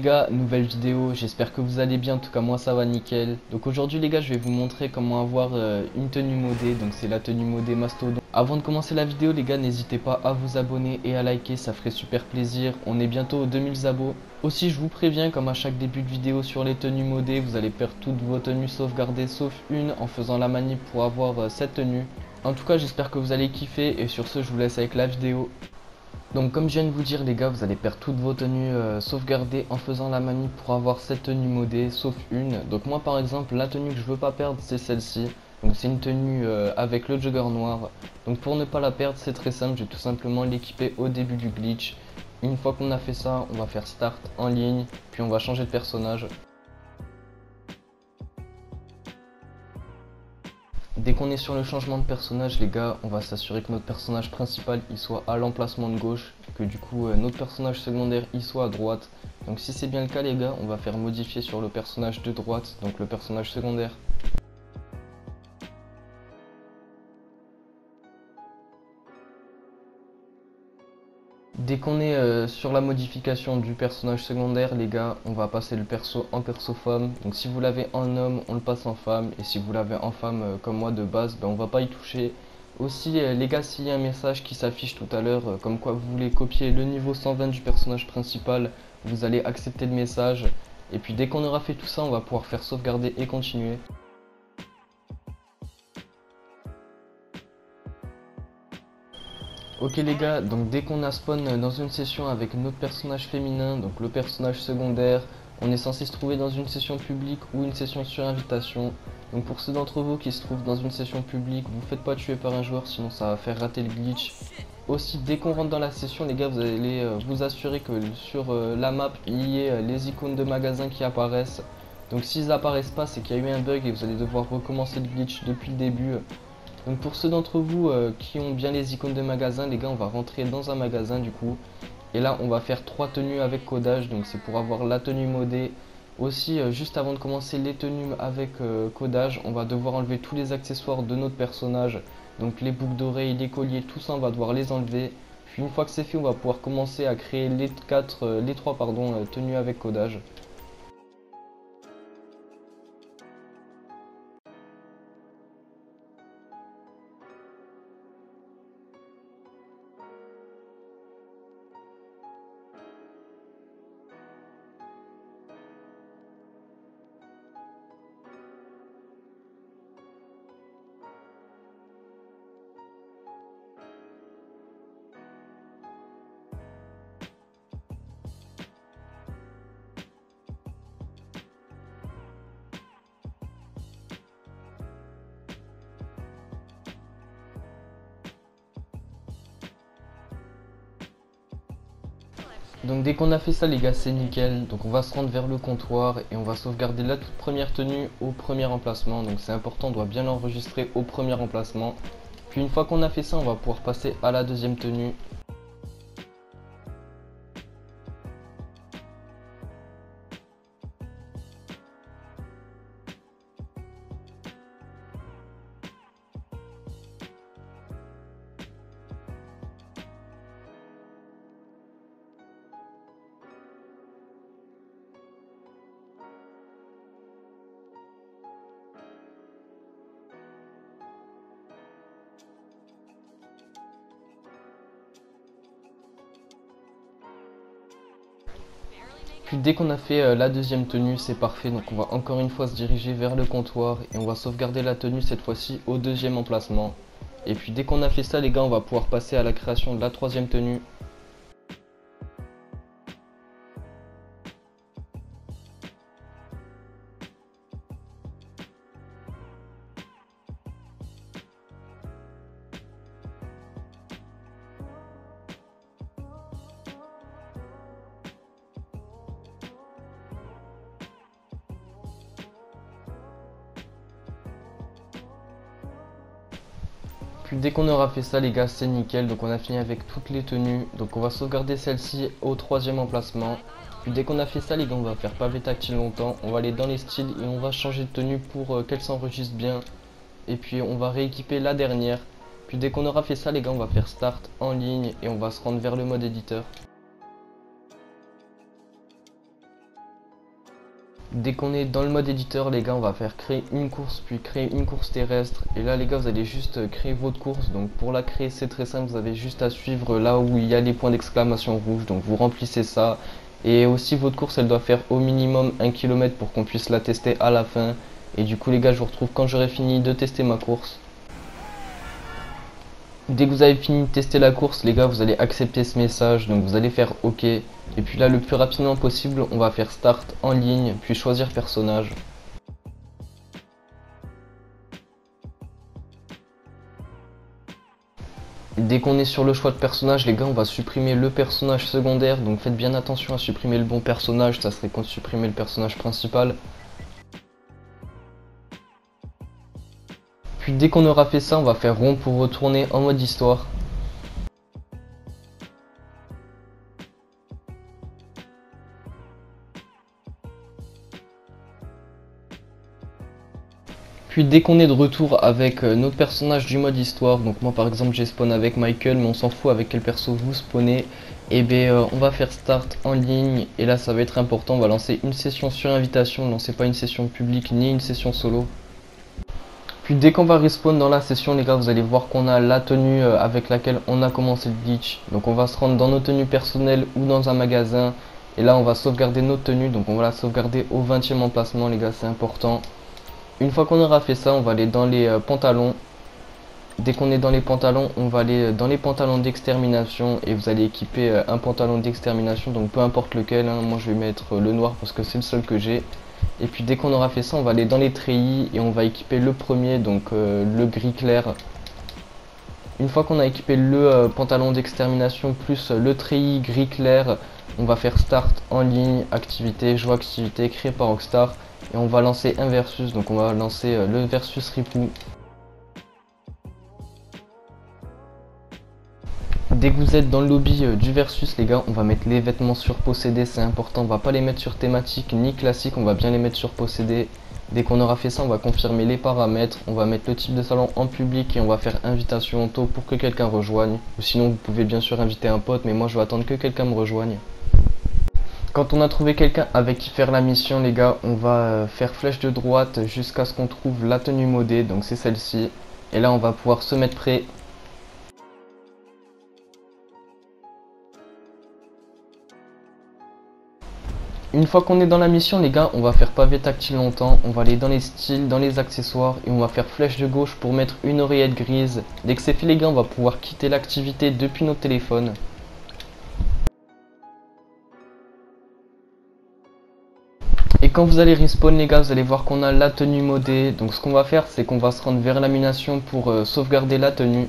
Les gars, nouvelle vidéo, j'espère que vous allez bien, en tout cas moi ça va nickel. Donc aujourd'hui les gars, je vais vous montrer comment avoir une tenue modée, donc c'est la tenue modée Mastodon. Avant de commencer la vidéo les gars, n'hésitez pas à vous abonner et à liker, ça ferait super plaisir. On est bientôt aux 2000 abos. Aussi je vous préviens, comme à chaque début de vidéo sur les tenues modées, vous allez perdre toutes vos tenues sauvegardées sauf une en faisant la manip pour avoir cette tenue. En tout cas j'espère que vous allez kiffer et sur ce je vous laisse avec la vidéo. Donc comme je viens de vous dire les gars, vous allez perdre toutes vos tenues sauvegardées en faisant la manip pour avoir cette tenue modée, sauf une. Donc moi par exemple, la tenue que je veux pas perdre, c'est celle-ci. Donc c'est une tenue avec le jogger noir. Donc pour ne pas la perdre, c'est très simple, je vais tout simplement l'équiper au début du glitch. Une fois qu'on a fait ça, on va faire start en ligne, puis on va changer de personnage. Dès qu'on est sur le changement de personnage les gars, on va s'assurer que notre personnage principal il soit à l'emplacement de gauche, que du coup notre personnage secondaire il soit à droite. Donc si c'est bien le cas les gars, on va faire modifier sur le personnage de droite, donc le personnage secondaire. Dès qu'on est sur la modification du personnage secondaire les gars, on va passer le perso en perso femme. Donc si vous l'avez en homme, on le passe en femme. Et si vous l'avez en femme comme moi de base, ben, on va pas y toucher. Aussi les gars, s'il y a un message qui s'affiche tout à l'heure, comme quoi vous voulez copier le niveau 120 du personnage principal, vous allez accepter le message. Et puis dès qu'on aura fait tout ça, on va pouvoir faire sauvegarder et continuer. Ok les gars, donc dès qu'on a spawn dans une session avec notre personnage féminin, donc le personnage secondaire, on est censé se trouver dans une session publique ou une session sur invitation. Donc pour ceux d'entre vous qui se trouvent dans une session publique, vous faites pas tuer par un joueur sinon ça va faire rater le glitch. Aussi dès qu'on rentre dans la session les gars, vous allez vous assurer que sur la map il y ait les icônes de magasins qui apparaissent. Donc s'ils apparaissent pas, c'est qu'il y a eu un bug et vous allez devoir recommencer le glitch depuis le début. Donc pour ceux d'entre vous qui ont bien les icônes de magasin, les gars, on va rentrer dans un magasin du coup. Et là, on va faire 3 tenues avec codage. Donc c'est pour avoir la tenue modée. Aussi, juste avant de commencer les tenues avec codage, on va devoir enlever tous les accessoires de notre personnage. Donc les boucles d'oreilles, les colliers, tout ça, on va devoir les enlever. Puis une fois que c'est fait, on va pouvoir commencer à créer les 3 tenues avec codage. Donc dès qu'on a fait ça les gars, c'est nickel. Donc on va se rendre vers le comptoir et on va sauvegarder la toute première tenue au premier emplacement. Donc c'est important, on doit bien l'enregistrer au premier emplacement. Puis une fois qu'on a fait ça, on va pouvoir passer à la deuxième tenue. Puis dès qu'on a fait la deuxième tenue, c'est parfait. Donc on va encore une fois se diriger vers le comptoir et on va sauvegarder la tenue cette fois-ci au deuxième emplacement. Et puis dès qu'on a fait ça les gars, on va pouvoir passer à la création de la troisième tenue. Puis dès qu'on aura fait ça les gars, c'est nickel. Donc on a fini avec toutes les tenues. Donc on va sauvegarder celle-ci au troisième emplacement. Puis dès qu'on a fait ça les gars, on va faire pavé tactile longtemps. On va aller dans les styles et on va changer de tenue pour qu'elle s'enregistre bien. Et puis on va rééquiper la dernière. Puis dès qu'on aura fait ça les gars, on va faire start en ligne et on va se rendre vers le mode éditeur. Dès qu'on est dans le mode éditeur, les gars, on va faire créer une course, puis créer une course terrestre. Et là, les gars, vous allez juste créer votre course. Donc pour la créer, c'est très simple, vous avez juste à suivre là où il y a les points d'exclamation rouge. Donc vous remplissez ça. Et aussi, votre course, elle doit faire au minimum 1 km pour qu'on puisse la tester à la fin. Et du coup, les gars, je vous retrouve quand j'aurai fini de tester ma course. Dès que vous avez fini de tester la course, les gars, vous allez accepter ce message. Donc vous allez faire OK. Et puis là, le plus rapidement possible, on va faire Start en ligne, puis choisir personnage. Dès qu'on est sur le choix de personnage, les gars, on va supprimer le personnage secondaire. Donc faites bien attention à supprimer le bon personnage, ça serait contre supprimer le personnage principal. Puis dès qu'on aura fait ça, on va faire rond pour retourner en mode histoire. Puis dès qu'on est de retour avec notre personnage du mode histoire, donc moi par exemple j'ai spawn avec Michael, mais on s'en fout avec quel perso vous spawnez, et bien on va faire start en ligne, et là ça va être important, on va lancer une session sur invitation, lancez pas une session publique ni une session solo. Puis dès qu'on va respawn dans la session, les gars, vous allez voir qu'on a la tenue avec laquelle on a commencé le glitch. Donc on va se rendre dans nos tenues personnelles ou dans un magasin, et là on va sauvegarder notre tenue, donc on va la sauvegarder au 20e emplacement, les gars, c'est important. Une fois qu'on aura fait ça, on va aller dans les pantalons. Dès qu'on est dans les pantalons, on va aller dans les pantalons d'extermination et vous allez équiper un pantalon d'extermination, donc peu importe lequel, hein. Moi je vais mettre le noir parce que c'est le seul que j'ai. Et puis dès qu'on aura fait ça, on va aller dans les treillis et on va équiper le premier, donc le gris clair. Une fois qu'on a équipé le pantalon d'extermination plus le treillis gris clair, on va faire start en ligne, activité, joie activité créée par Rockstar. Et on va lancer un versus, donc on va lancer le versus Ripou. Dès que vous êtes dans le lobby du versus, les gars, on va mettre les vêtements sur possédé, c'est important. On va pas les mettre sur thématique ni classique, on va bien les mettre sur possédé. Dès qu'on aura fait ça, on va confirmer les paramètres, on va mettre le type de salon en public et on va faire invitation auto pour que quelqu'un rejoigne. Ou sinon, vous pouvez bien sûr inviter un pote, mais moi je vais attendre que quelqu'un me rejoigne. Quand on a trouvé quelqu'un avec qui faire la mission, les gars, on va faire flèche de droite jusqu'à ce qu'on trouve la tenue modée, donc c'est celle-ci. Et là, on va pouvoir se mettre prêt. Une fois qu'on est dans la mission, les gars, on va faire pavé tactile longtemps. On va aller dans les styles, dans les accessoires et on va faire flèche de gauche pour mettre une oreillette grise. Dès que c'est fait, les gars, on va pouvoir quitter l'activité depuis notre téléphone. Et quand vous allez respawn, les gars, vous allez voir qu'on a la tenue modée. Donc ce qu'on va faire, c'est qu'on va se rendre vers l'animation pour sauvegarder la tenue.